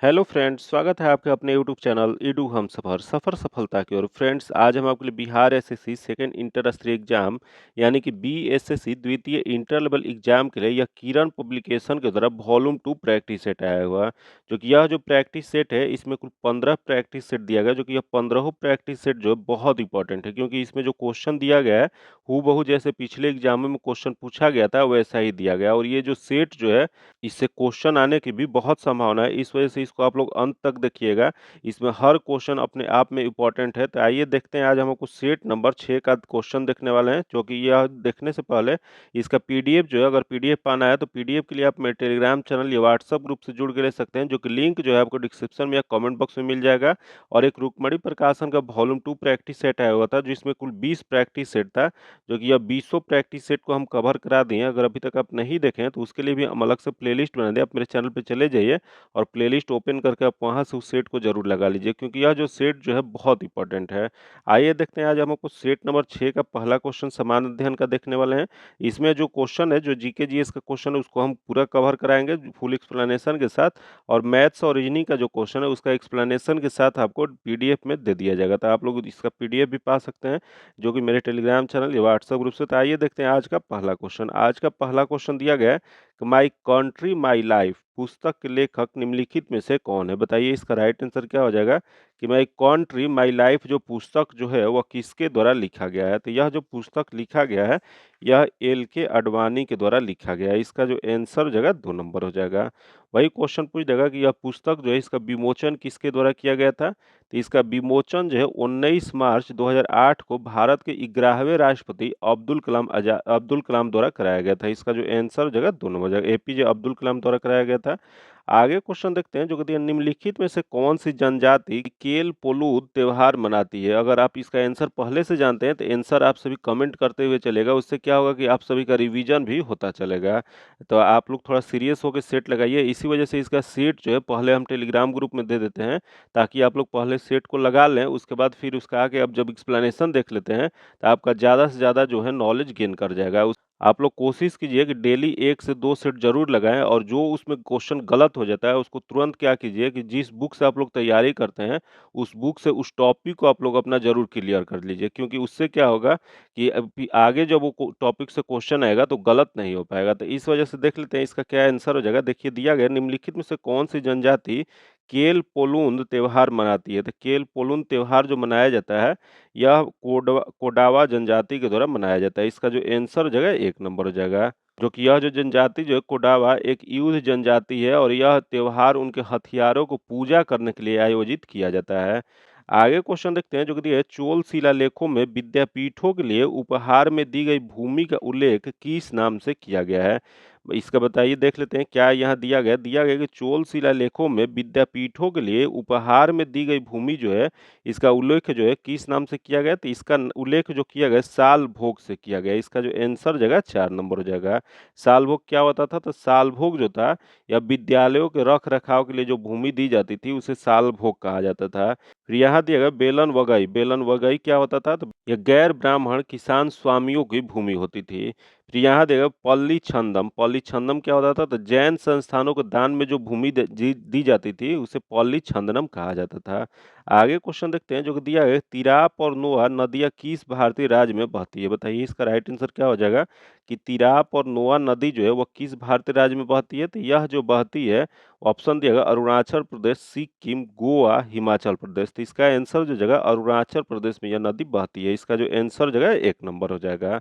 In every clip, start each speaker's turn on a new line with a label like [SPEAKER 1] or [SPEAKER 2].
[SPEAKER 1] Hello friends, स्वागत है आपके अपने यूट्यूब चैनल ईडू हम सफ़र सफ़र सफलता की ओर। फ्रेंड्स, आज हम आपके लिए बिहार एसएससी सेकंड इंटर स्तरीय एग्जाम यानी कि बीएसएससी द्वितीय इंटर लेवल एग्जाम के लिए यह किरण पब्लिकेशन के द्वारा वॉल्यूम 2 प्रैक्टिस सेट आया हुआ है। जो कि यह जो प्रैक्टिस सेट है इसमें कुल 15 प्रैक्टिस सेट दिया गया, जो कि यह 15 प्रैक्टिस सेट जो है बहुत इंपॉर्टेंट है, क्योंकि इसमें जो क्वेश्चन दिया गया है हूबहू जैसे पिछले एग्जामों में क्वेश्चन पूछा गया था वैसा ही दिया गया। और ये जो सेट जो है इससे क्वेश्चन आने की भी बहुत संभावना है, इस वजह से इसको आप लोग अंत तक देखिएगा। इसमें हर क्वेश्चन अपने आप में इम्पोर्टेंट है। तो आइए देखते हैं, आज हम आपको सेट नंबर 6 का क्वेश्चन देखने वाले हैं, जो कि यह देखने से पहले इसका पीडीएफ जो है, अगर पीडीएफ पाना है तो पीडीएफ के लिए आप मेरे टेलीग्राम चैनल या व्हाट्सएप ग्रुप से जुड़ के ले सकते हैं, जो कि लिंक जो है आपको डिस्क्रिप्शन में या कमेंट बॉक्स में मिल जाएगा। और एक रुक्मणी प्रकाशन का वॉल्यूम 2 प्रैक्टिस सेट आया हुआ था, जिसमें कुल 20 प्रैक्टिस सेट था, जो कि यह 20 प्रैक्टिस सेट को हम कवर करा दिए हैं। अगर अभी तक आप नहीं देखे हैं तो उसके लिए भी हम अलग से प्लेलिस्ट बना दिए, आप मेरे चैनल पे चले जाइए और प्लेलिस्ट ओपन करके आप वहां से उस सेट को जरूर लगा लीजिए, क्योंकि यह जो सेट जो है बहुत इंपॉर्टेंट है। आइए देखते हैं, आज हम आपको सेट नंबर 6 का पहला क्वेश्चन समान अध्ययन का देखने वाले हैं। इसमें जो क्वेश्चन है, जो जीके जीएस का क्वेश्चन है, उसको हम पूरा कवर कराएंगे फुल एक्सप्लेनेशन के साथ। और मैथ्स और रीजनिंग का जो क्वेश्चन है उसका एक्सप्लेनेशन के साथ आपको पीडीएफ में दे दिया जाएगा, तो आप लोग इसका पीडीएफ भी पा सकते हैं, जो कि मेरे टेलीग्राम चैनल या व्हाट्सएप ग्रुप से। तो आइए देखते हैं आज का पहला क्वेश्चन। आज का पहला क्वेश्चन दिया गया है कि माई कंट्री माई लाइफ पुस्तक के लेखक निम्नलिखित में से कौन है। बताइए इसका राइट आंसर क्या हो जाएगा कि माई कंट्री माई लाइफ जो पुस्तक जो है वह किसके द्वारा लिखा गया है। तो यह जो पुस्तक लिखा गया है यह एल के अडवाणी के द्वारा लिखा गया है। इसका जो आंसर हो जाएगा 2 नंबर हो जाएगा। वही क्वेश्चन पूछ देगा कि यह पुस्तक जो है इसका विमोचन किसके द्वारा किया गया था। तो इसका विमोचन जो है 19 मार्च 2008 को भारत के 11वें राष्ट्रपति अब्दुल कलाम द्वारा कराया गया था। इसका जो आंसर जगह 2 नंबर जगह एपीजे अब्दुल कलाम द्वारा कराया गया था। आगे क्वेश्चन देखते हैं, जो कहती है निम्नलिखित में से कौन सी जनजाति केल पोलूद त्योहार मनाती है। अगर आप इसका आंसर पहले से जानते हैं तो आंसर आप सभी कमेंट करते हुए चलेगा, उससे क्या होगा कि आप सभी का रिवीजन भी होता चलेगा। तो आप लोग थोड़ा सीरियस होकर सेट लगाइए, इसी वजह से इसका सेट जो है पहले हम टेलीग्राम ग्रुप में दे देते हैं, ताकि आप लोग पहले सेट को लगा लें, उसके बाद फिर उसका आगे अब जब एक्सप्लेनेशन देख लेते हैं तो आपका ज़्यादा से ज़्यादा जो है नॉलेज गेन कर जाएगा। आप लोग कोशिश कीजिए कि डेली 1 से 2 सेट जरूर लगाएं, और जो उसमें क्वेश्चन गलत हो जाता है उसको तुरंत क्या कीजिए कि जिस बुक से आप लोग तैयारी करते हैं उस बुक से उस टॉपिक को आप लोग अपना जरूर क्लियर कर लीजिए, क्योंकि उससे क्या होगा कि आगे जब वो टॉपिक से क्वेश्चन आएगा तो गलत नहीं हो पाएगा। तो इस वजह से देख लेते हैं इसका क्या आंसर हो जाएगा। देखिए दिया गया निम्नलिखित में से कौन सी जनजाति केल पोलूंद त्योहार मनाती है। तो केल पोलूंद त्योहार जो मनाया जाता है यह कोडावा जनजाति के द्वारा मनाया जाता है। इसका जो आंसर हो जाएगा 1 नंबर हो जाएगा। जो कि यह जो जनजाति जो है कोडावा एक युद्ध जनजाति है, और यह त्योहार उनके हथियारों को पूजा करने के लिए आयोजित किया जाता है। आगे क्वेश्चन देखते हैं, जो कि है चोल शिलालेखों में विद्यापीठों के लिए उपहार में दी गई भूमि का उल्लेख किस नाम से किया गया है। इसका बताइए, देख लेते हैं क्या यहाँ दिया गया कि चोल शिलालेखों में विद्यापीठों के लिए उपहार में दी गई भूमि जो है इसका उल्लेख जो है किस नाम से किया गया। तो इसका उल्लेख जो किया गया साल भोग से किया गया। इसका जो आंसर जगह 4 नंबर हो जाएगा। साल भोग क्या होता था, तो साल भोग जो था या विद्यालयों के रख रखाव के लिए जो भूमि दी जाती थी उसे साल भोग कहा जाता था। फिर यहाँ दिया गया बेलन वगई क्या होता था, तो यह गैर ब्राह्मण किसान स्वामियों की भूमि होती थी। फिर यहाँ देखा पल्ली छंदम क्या होता था, तो जैन संस्थानों को दान में जो भूमि दी जाती थी उसे पल्ली छंदनम कहा जाता था। आगे क्वेश्चन देखते हैं, जो कि दिया है तिराप और नोआ नदियां किस भारतीय राज्य में बहती है। बताइए इसका राइट आंसर क्या हो जाएगा कि तिराप और नोआ नदी जो है वह किस भारतीय राज्य में बहती है। तो यह जो बहती है ऑप्शन दिया गया अरुणाचल प्रदेश, सिक्किम, गोवा, हिमाचल प्रदेश। तो इसका आंसर जो जगह अरुणाचल प्रदेश में यह नदी बहती है। इसका जो आंसर जगह 1 नंबर हो जाएगा।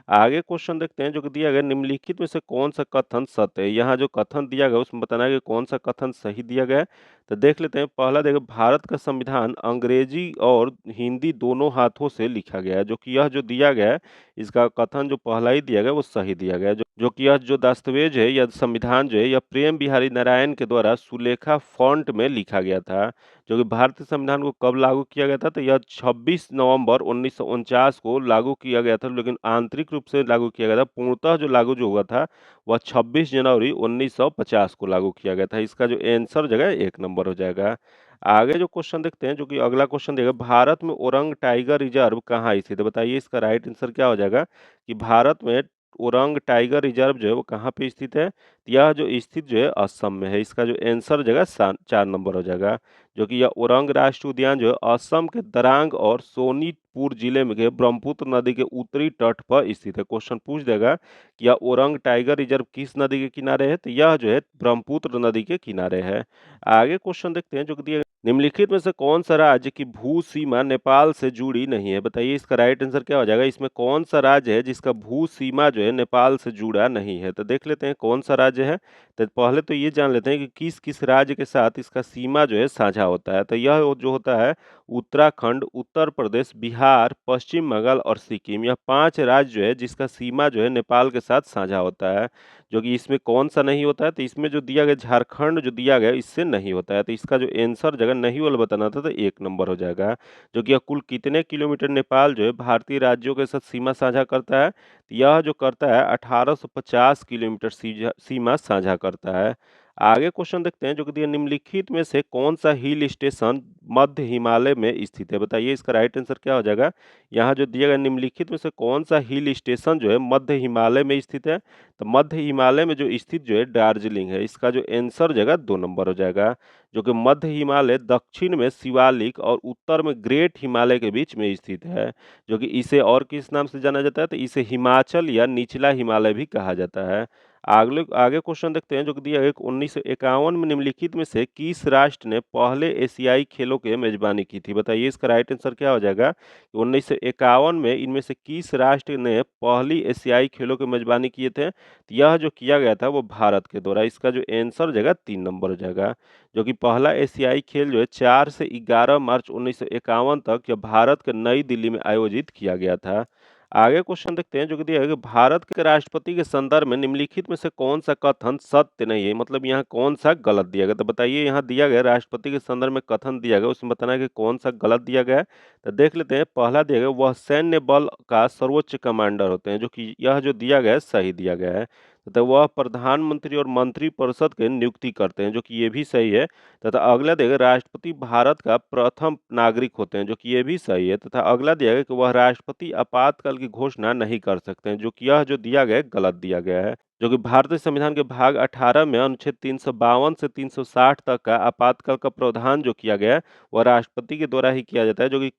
[SPEAKER 1] आगे क्वेश्चन देखते हैं, जो कि दिया गया निम्नलिखित में से कौन सा कथन सत्य है। यहाँ जो कथन दिया गया उसमें बताना है कि कौन सा कथन सही दिया गया है। तो देख लेते हैं, पहला देखो भारत का संविधान अंग्रेजी और हिंदी दोनों हाथों से लिखा गया है। जो कि यह जो दिया गया है इसका कथन जो पहला ही दिया गया वो सही दिया गया है। जो कि यह जो दस्तावेज है या संविधान जो है यह प्रेम बिहारी नारायण के द्वारा सुलेखा फॉन्ट में लिखा गया था। जो कि भारतीय संविधान को कब लागू किया गया था, तो यह 26 नवंबर 1949 को लागू किया गया था, लेकिन आंतरिक रूप से लागू किया गया था। पूर्णतः जो लागू जो हुआ था वह 26 जनवरी 1950 को लागू किया गया था। इसका जो आंसर जगह 1 नंबर हो जाएगा। आगे जो क्वेश्चन देखते हैं, जो कि अगला क्वेश्चन देगा भारत में ओरंग टाइगर रिजर्व कहाँ स्थित है। बताइए इसका राइट आंसर क्या हो जाएगा कि भारत में ओरंग टाइगर रिजर्व जो है वो कहाँ पे स्थित है? तो यह जो स्थित जो है असम में है। इसका जो आंसर जगह 4 नंबर हो जाएगा, जो कि यह ओरंग राष्ट्रीय उद्यान जो है असम के दरांग और सोनीतपुर जिले में के ब्रह्मपुत्र नदी के उत्तरी तट पर स्थित है। क्वेश्चन पूछ देगा कि यह ओरंग टाइगर रिजर्व किस नदी के किनारे है? तो यह जो है ब्रह्मपुत्र नदी के किनारे है। आगे क्वेश्चन देखते हैं जो कि दिया निम्नलिखित में से कौन सा राज्य की भू सीमा नेपाल से जुड़ी नहीं है? बताइए इसका राइट आंसर क्या हो जाएगा? इसमें कौन सा राज्य है जिसका भू सीमा जो है नेपाल से जुड़ा नहीं है? तो देख लेते हैं कौन सा राज्य है। तो पहले तो ये जान लेते हैं कि किस किस राज्य के साथ इसका सीमा जो है साझा होता है। तो यह जो होता है उत्तराखंड, उत्तर प्रदेश, बिहार, पश्चिम बंगाल और सिक्किम, यह 5 राज्य जो है जिसका सीमा जो है नेपाल के साथ साझा होता है। जो कि इसमें कौन सा नहीं होता है? तो इसमें जो दिया गया झारखंड जो दिया गया इससे नहीं होता है। तो इसका जो आंसर जगह नहीं वाला बताना था तो 1 नंबर हो जाएगा। जो कि यह कुल कितने किलोमीटर नेपाल जो है भारतीय राज्यों के साथ सीमा साझा करता है? तो यह जो करता है 1850 किलोमीटर सीमा साझा करता है। आगे क्वेश्चन देखते हैं जो कि दिया निम्नलिखित में से कौन सा हिल स्टेशन मध्य हिमालय में स्थित है? बताइए इसका राइट आंसर क्या हो जाएगा? यहाँ जो दिया गया निम्नलिखित में से कौन सा हिल स्टेशन जो है मध्य हिमालय में स्थित है? तो मध्य हिमालय में जो स्थित जो है दार्जिलिंग है। इसका जो आंसर जगह 2 नंबर हो जाएगा, जो कि मध्य हिमालय दक्षिण में शिवालिक और उत्तर में ग्रेट हिमालय के बीच में स्थित है। जो कि इसे और किस नाम से जाना जाता है? तो इसे हिमाचल या निचला हिमालय भी कहा जाता है। आगे आगे क्वेश्चन देखते हैं जो कि दिया है 1951 में निम्नलिखित में से किस राष्ट्र ने पहले एशियाई खेलों की मेजबानी की थी? बताइए इसका राइट आंसर क्या हो जाएगा? 1951 में इनमें से किस राष्ट्र ने पहली एशियाई खेलों की मेजबानी किए थे? तो यह जो किया गया था वो भारत के द्वारा। इसका जो आंसर हो जाएगा 3 नंबर हो जाएगा, जो कि पहला एशियाई खेल जो है 4 से 11 मार्च 1951 तक यह भारत के नई दिल्ली में आयोजित किया गया था। आगे क्वेश्चन देखते हैं जो कि दिया है कि भारत के राष्ट्रपति के संदर्भ में निम्नलिखित में से कौन सा कथन सत्य नहीं है? मतलब यहाँ कौन सा गलत दिया गया? तो बताइए यहाँ दिया गया राष्ट्रपति के संदर्भ में कथन दिया गया उसमें बताना है कि कौन सा गलत दिया गया है। तो देख लेते हैं पहला दिया गया वह सैन्य बल का सर्वोच्च कमांडर होते हैं, जो कि यह जो दिया गया है सही दिया गया है। तथा वह प्रधानमंत्री और मंत्रिपरिषद के नियुक्ति करते हैं, जो कि ये भी सही है। तथा अगला दिया गया राष्ट्रपति भारत का प्रथम नागरिक होते हैं, जो कि ये भी सही है। तथा अगला दिया गया कि वह राष्ट्रपति आपातकाल की घोषणा नहीं कर सकते हैं, जो कि यह जो दिया गया है गलत दिया गया है। जो कि भारतीय संविधान के भाग 18 में अनुच्छेद 352 से 360 तक का आपातकाल का प्रावधान जो किया गया है वह राष्ट्रपति के द्वारा ही किया जाता है। जो कि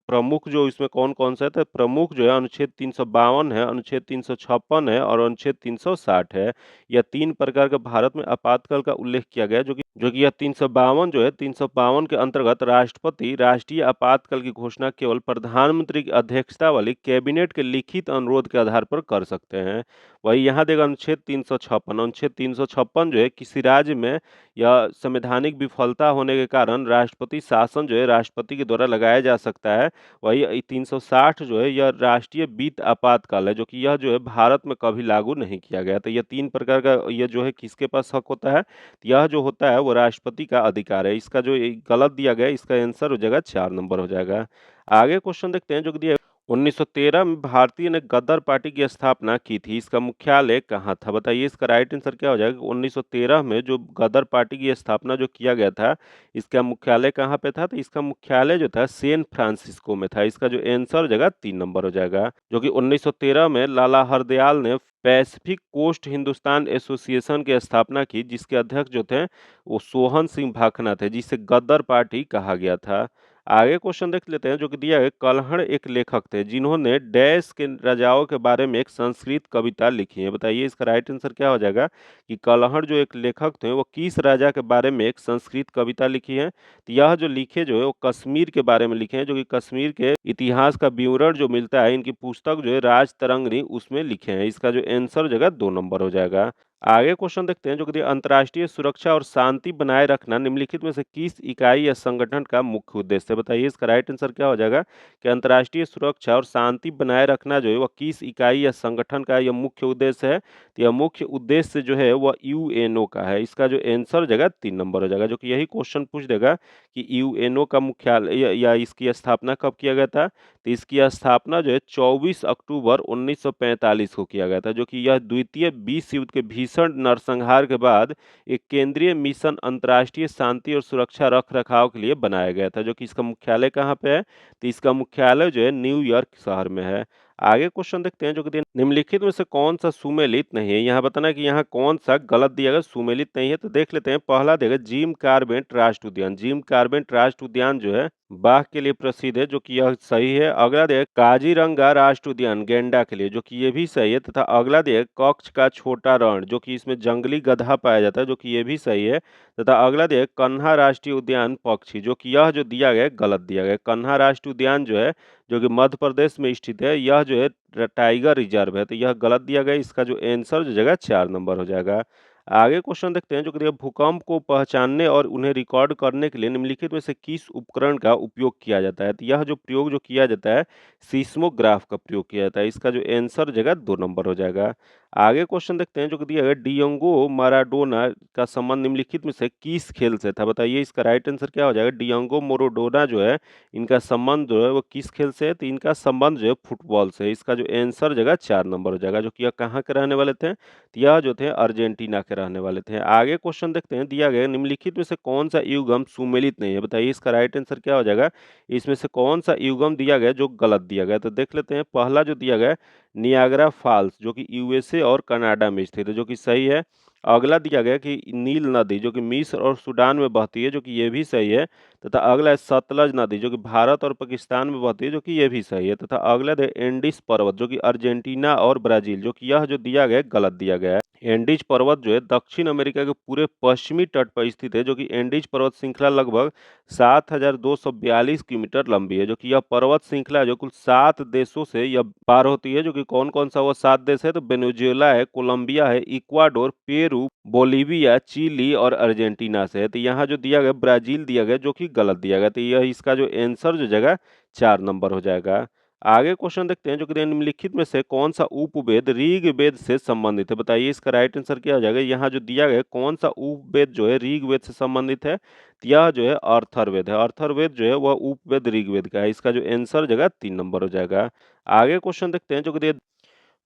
[SPEAKER 1] प्रमुख जो इसमें कौन कौन सा है? तो प्रमुख जो है अनुच्छेद 352 है, अनुच्छेद 356 है और अनुच्छेद 360 है। यह 3 प्रकार के भारत में आपातकाल का उल्लेख किया गया है। जो कि यह 352 जो है 352 के अंतर्गत राष्ट्रपति राष्ट्रीय आपातकाल की घोषणा केवल प्रधानमंत्री की अध्यक्षता वाली कैबिनेट के लिखित अनुरोध के आधार पर कर सकते हैं। वही यहाँ देगा अनुच्छेद 356 जो है किसी राज्य में या संवैधानिक विफलता होने के कारण राष्ट्रपति शासन जो है राष्ट्रपति के द्वारा लगाया जा सकता है। वही 360 जो है यह राष्ट्रीय वित्त आपातकाल है, जो कि यह जो है भारत में कभी लागू नहीं किया गया। तो यह 3 प्रकार का यह जो है किसके पास हक होता है? यह जो होता है वो राष्ट्रपति का अधिकार है। इसका जो गलत दिया गया है इसका आंसर हो जाएगा 4 नंबर हो जाएगा। आगे क्वेश्चन देखते हैं जो कि दिया 1913 में भारतीय ने गदर पार्टी की स्थापना की थी। इसका मुख्यालय कहाँ था? बताइए इसका राइट आंसर क्या हो जाएगा? 1913 में जो गदर पार्टी की स्थापना जो किया गया था इसका मुख्यालय कहाँ पे था? तो इसका मुख्यालय जो था सैन फ्रांसिस्को में था। इसका जो आंसर हो जाएगा 3 नंबर हो जाएगा, जो कि 1913 में लाला हरदयाल ने पैसिफिक कोस्ट हिंदुस्तान एसोसिएशन की स्थापना की, जिसके अध्यक्ष जो थे वो सोहन सिंह भाखना थे, जिसे गदर पार्टी कहा गया था। आगे क्वेश्चन देख लेते हैं जो कि दिया है कल्हड़ एक लेखक थे जिन्होंने डैश के राजाओं के बारे में एक संस्कृत कविता लिखी है। बताइए इसका राइट आंसर क्या हो जाएगा कि कल्हड़ जो एक लेखक थे वो किस राजा के बारे में एक संस्कृत कविता लिखी है? तो यह जो लिखे जो है वो कश्मीर के बारे में लिखे हैं, जो कि कश्मीर के इतिहास का विवरण जो मिलता है इनकी पुस्तक जो है राज तरंगिणी उसमें लिखे हैं। इसका जो आंसर जगह 2 नंबर हो जाएगा। आगे क्वेश्चन देखते हैं जो कि अंतर्राष्ट्रीय सुरक्षा और शांति बनाए रखना निम्नलिखित में से किस इकाई या संगठन का मुख्य उद्देश्य है? बताइए इसका राइट आंसर क्या हो जाएगा कि अंतर्राष्ट्रीय सुरक्षा और शांति बनाए रखना जो है वह किस इकाई या संगठन का यह मुख्य उद्देश्य है? तो यह मुख्य उद्देश्य जो है वह यूएनओ का है। इसका जो आंसर जगह 3 नंबर हो जाएगा, जो कि यही क्वेश्चन पूछ देगा कि यूएनओ का मुख्यालय या इसकी स्थापना कब किया गया था? तो इसकी स्थापना जो है 24 अक्टूबर 1945 को किया गया था, जो कि यह द्वितीय विश्व युद्ध के भीषण नरसंहार के बाद एक केंद्रीय मिशन अंतर्राष्ट्रीय शांति और सुरक्षा रख रखाव के लिए बनाया गया था। जो कि इसका मुख्यालय कहाँ पे है? तो इसका मुख्यालय जो है न्यूयॉर्क शहर में है। आगे क्वेश्चन देखते हैं जो कि दिया निम्नलिखित में से कौन सा सुमेलित नहीं है। यहाँ बताना है कि यहाँ कौन सा गलत दिया गया सुमेलित नहीं है। तो देख लेते हैं, पहला देगा जिम कार्बेट राष्ट्रीय उद्यान। जिम कार्बेट राष्ट्रीय उद्यान जो है बाघ के लिए प्रसिद्ध है, जो कि यह सही है। अगला देगा काजीरंगा राष्ट्रीय उद्यान गेंडा के लिए, जो कि ये भी सही है। तथा अगला देगा कच्छ का छोटा रण, जो कि इसमें जंगली गधा पाया जाता है, जो कि ये भी सही है। तथा अगला देगा कन्हा राष्ट्रीय उद्यान पक्षी, जो कि यह जो दिया गया है गलत दिया गया है। कन्हा राष्ट्रीय उद्यान जो है, जो कि मध्य प्रदेश में स्थित है, यह जो है टाइगर रिजर्व है, तो यह गलत दिया गया है। इसका जो आंसर जो जगह 4 नंबर हो जाएगा। आगे क्वेश्चन देखते हैं जो कि दिया भूकंप को पहचानने और उन्हें रिकॉर्ड करने के लिए निम्नलिखित में से किस उपकरण का उपयोग किया जाता है। तो यह जो प्रयोग जो किया जाता है सीस्मोग्राफ का प्रयोग किया जाता है। इसका जो आंसर जगह 2 नंबर हो जाएगा। आगे क्वेश्चन देखते हैं जो कि दिया गया डिएगो माराडोना का संबंध निम्नलिखित में से किस खेल से था। बताइए इसका राइट आंसर क्या हो जाएगा। डिएगो माराडोना जो है, इनका संबंध जो है वो किस खेल से है। तो इनका संबंध जो है फुटबॉल से है। इसका जो आंसर जगह 4 नंबर हो जाएगा। जो कि यह कहाँ के रहने वाले थे, तो यह जो थे अर्जेंटीना के रहने वाले थे। आगे क्वेश्चन देखते हैं, दिया गया निम्नलिखित में से कौन सा युगम सुमेलित नहीं है। बताइए इसका राइट आंसर क्या हो जाएगा। इसमें से कौन सा युगम दिया गया जो गलत दिया गया। तो देख लेते हैं, पहला जो दिया गया है नियाग्रा फॉल्स, जो कि यूएसए और कनाडा में स्थित है, जो कि सही है। अगला दिया गया कि नील नदी, जो कि मिस्र और सूडान में बहती है, जो कि ये भी सही है। तथा अगला है सतलज नदी, जो कि भारत और पाकिस्तान में बहती है, जो कि ये भी सही है। तथा अगला है एंडीज पर्वत, जो कि अर्जेंटीना और ब्राजील, जो कि यह जो दिया गया है गलत दिया गया है। एंडीज पर्वत जो है दक्षिण अमेरिका के पूरे पश्चिमी तट पर स्थित है, जो कि एंडीज पर्वत श्रृंखला लगभग 7,242 किलोमीटर लंबी है। जो कि यह पर्वत श्रृंखला है जो कुल 7 देशों से यह पार होती है। जो कि कौन कौन सा वो 7 देश है, तो वेनेजुएला है, कोलंबिया है, इक्वाडोर, पेरू, बोलीविया, चिली और अर्जेंटीना से है। तो यहाँ जो दिया गया ब्राजील दिया गया, जो कि गलत दिया गया। तो यह इसका जो आंसर जो जगह 4 नंबर हो जाएगा। आगे क्वेश्चन देखते हैं जो कि निम्नलिखित में से कौन सा उपवेद ऋग्वेद से संबंधित है। बताइए इसका राइट आंसर क्या हो जाएगा। यहाँ जो दिया गया है कौन सा उपवेद जो है ऋग्वेद से संबंधित है, तो यह जो है अर्थर्वेद है। अर्थर्वेद जो है वह उपवेद ऋग्वेद का है। इसका जो आंसर जगह 3 नंबर हो जाएगा। आगे क्वेश्चन देखते हैं जो कि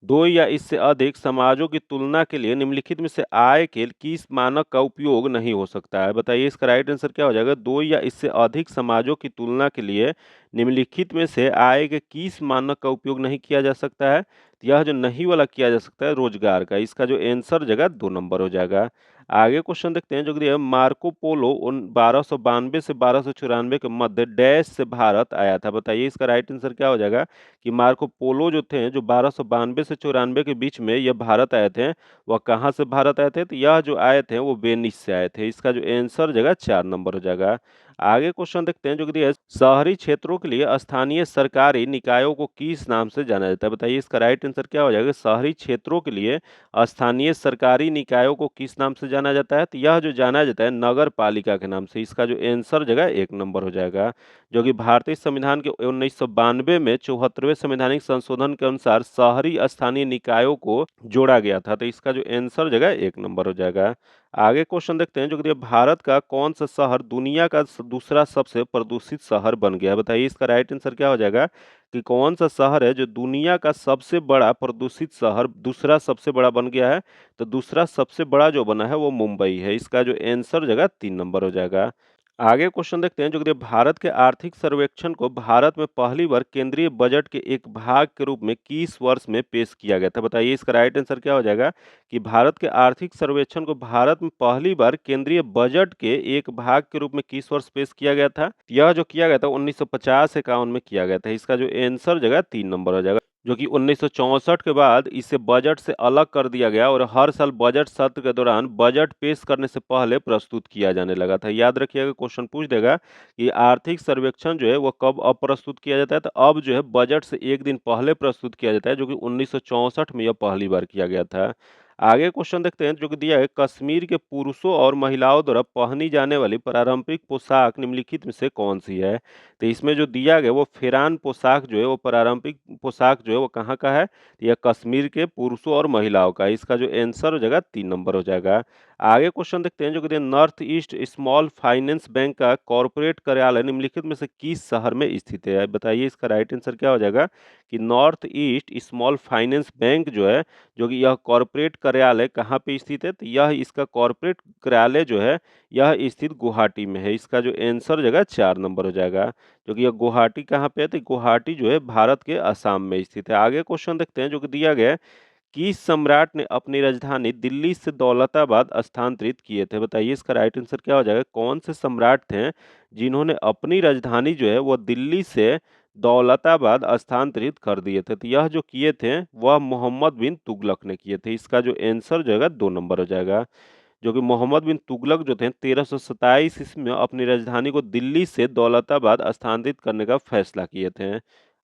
[SPEAKER 1] दो या इससे अधिक समाजों की तुलना के लिए निम्नलिखित में से आय के किस मानक का उपयोग नहीं हो सकता है। बताइए इसका राइट आंसर क्या हो जाएगा। दो या इससे अधिक समाजों की तुलना के लिए निम्नलिखित में से आय के किस मानक का उपयोग नहीं किया जा सकता है। तो यह जो नहीं वाला किया जा सकता है रोजगार का। इसका जो आंसर जगह 2 नंबर हो जाएगा। आगे क्वेश्चन देखते हैं जो कि दिया है, मार्को पोलो उन 1292 से 1294 के मध्य डैश से भारत आया था। बताइए इसका राइट आंसर क्या हो जाएगा कि मार्को पोलो जो थे जो 1292 से 94 के बीच में यह भारत आए थे, वह कहाँ से भारत आए थे। तो यह जो आए थे वो वेनिस से आए थे। इसका जो आंसर जगह 4 नंबर हो जाएगा। आगे क्वेश्चन देखते हैं जो कि दिया है, शहरी क्षेत्रों के लिए स्थानीय सरकारी निकायों को किस नाम से जाना जाता है। बताइए इसका राइट आंसर क्या हो जाएगा। शहरी क्षेत्रों के लिए स्थानीय सरकारी निकायों को किस नाम से जाना जाता है। तो यह जो जाना जाता है नगर पालिका के नाम से। इसका जो आंसर जगह 1 नंबर हो जाएगा। जो कि भारतीय संविधान के 1992 में 74वें संवैधानिक संशोधन के अनुसार शहरी स्थानीय निकायों को जोड़ा गया था। तो इसका जो आंसर जगह 1 नंबर हो जाएगा। आगे क्वेश्चन देखते हैं जो कि भारत का कौन सा शहर दुनिया का दूसरा सबसे प्रदूषित शहर बन गया है। बताइए इसका राइट आंसर क्या हो जाएगा कि कौन सा शहर है जो दुनिया का सबसे बड़ा प्रदूषित शहर दूसरा सबसे बड़ा बन गया है। तो दूसरा सबसे बड़ा जो बना है वो मुंबई है। इसका जो आंसर जगह 3 नंबर हो जाएगा। आगे क्वेश्चन देखते हैं जो कि भारत के आर्थिक सर्वेक्षण को भारत में पहली बार केंद्रीय बजट के एक भाग के रूप में किस वर्ष में पेश किया गया था। बताइए इसका राइट आंसर क्या हो जाएगा कि भारत के आर्थिक सर्वेक्षण को भारत में पहली बार केंद्रीय बजट के एक भाग के रूप में किस वर्ष पेश किया गया था। यह जो किया गया था 1950-51 में किया गया था। इसका जो आंसर जगह 3 नंबर हो जाएगा। जो कि 1964 के बाद इसे बजट से अलग कर दिया गया और हर साल बजट सत्र के दौरान बजट पेश करने से पहले प्रस्तुत किया जाने लगा था। याद रखिएगा क्वेश्चन पूछ देगा कि आर्थिक सर्वेक्षण जो है वो कब अब प्रस्तुत किया जाता है। तो अब जो है बजट से एक दिन पहले प्रस्तुत किया जाता है, जो कि 1964 में यह पहली बार किया गया था। आगे क्वेश्चन देखते हैं जो कि दिया है, कश्मीर के पुरुषों और महिलाओं द्वारा पहनी जाने वाली पारंपरिक पोशाक निम्नलिखित में से कौन सी है। तो इसमें जो दिया गया वो फेरान पोशाक जो है वो पारंपरिक पोशाक जो है वो कहाँ का है। तो यह कश्मीर के पुरुषों और महिलाओं का है। इसका जो आंसर हो जाएगा 3 नंबर हो जाएगा। आगे क्वेश्चन देखते हैं जो कि north east small finance bank का कॉर्पोरेट कार्यालय निम्नलिखित में से किस शहर में स्थित है। बताइए इसका राइट आंसर क्या हो जाएगा कि north east small finance bank जो है, जो कि यह कॉरपोरेट कार्यालय कहाँ पे स्थित है, तो यह इसका कॉरपोरेट कार्यालय जो है यह स्थित गुवाहाटी में है। इसका जो आंसर जगह 4 नंबर हो जाएगा, जो कि यह गुवाहाटी कहाँ पे है, तो गुवाहाटी जो है भारत के असम में स्थित है। आगे क्वेश्चन देखते हैं जो कि दिया गया है, किस सम्राट ने अपनी राजधानी दिल्ली से दौलताबाद स्थानांतरित किए थे? बताइए इसका राइट आंसर क्या हो जाएगा। कौन से सम्राट थे जिन्होंने अपनी राजधानी जो है वो दिल्ली से दौलताबाद स्थानांतरित कर दिए थे? तो यह जो किए थे वह मोहम्मद बिन तुगलक ने किए थे। इसका जो आंसर जो है 2 नंबर हो जाएगा, जो कि मोहम्मद बिन तुगलक जो थे 1327 ईस्वी में अपनी राजधानी को दिल्ली से दौलताबाद स्थानांतरित करने का फैसला किए थे।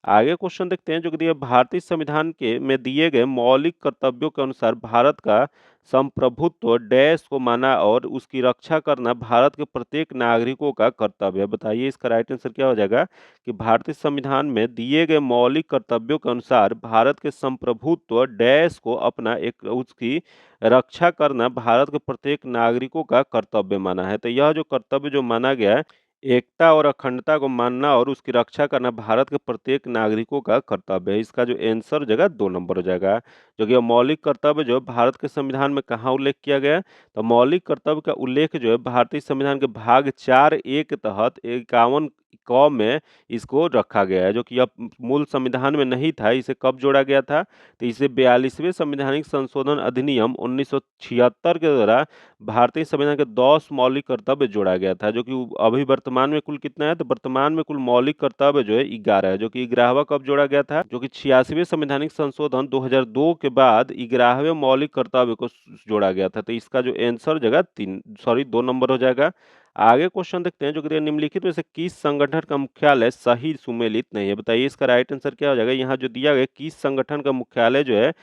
[SPEAKER 1] आगे क्वेश्चन देखते हैं जो कि दिया भारतीय संविधान के में दिए गए मौलिक कर्तव्यों के अनुसार भारत का संप्रभुत्व डैश को माना और उसकी रक्षा करना भारत के प्रत्येक नागरिकों का कर्तव्य है। बताइए इसका राइट आंसर क्या हो जाएगा कि भारतीय संविधान में दिए गए मौलिक कर्तव्यों के अनुसार भारत के संप्रभुत्व डैश को अपना एक उसकी रक्षा करना भारत के प्रत्येक नागरिकों का कर्तव्य माना है। तो यह जो कर्तव्य जो माना गया है, एकता और अखंडता को मानना और उसकी रक्षा करना भारत के प्रत्येक नागरिकों का कर्तव्य है। इसका जो आंसर जगह 2 नंबर हो जाएगा, जो कि यह मौलिक कर्तव्य जो भारत के संविधान में कहाँ उल्लेख किया गया है, तो मौलिक कर्तव्य का उल्लेख जो है भारतीय संविधान के भाग 4(a) के तहत 51 क में इसको रखा गया है, जो कि अब मूल संविधान में नहीं था। इसे कब जोड़ा गया था, तो इसे 42वें संवैधानिक संशोधन अधिनियम 1976 के द्वारा भारतीय संविधान के 10 मौलिक कर्तव्य जोड़ा गया था, जो कि अभी वर्तमान में कुल कितना है, तो वर्तमान में कुल मौलिक कर्तव्य जो है 11 है, जो कि 11वां कब जोड़ा गया था, जो कि 86वें संवैधानिक संशोधन 2002 के बाद 11वें मौलिक कर्तव्य को जोड़ा गया था। तो इसका जो आंसर जगह 2 नंबर हो जाएगा। आगे क्वेश्चन देखते हैं जो कि निम्नलिखित में से किस संगठन का मुख्यालय सही सुमेलित नहीं है? बताइए इसका राइट आंसर क्या हो जाएगा। यहाँ जो दिया गया किस संगठन का मुख्यालय जो है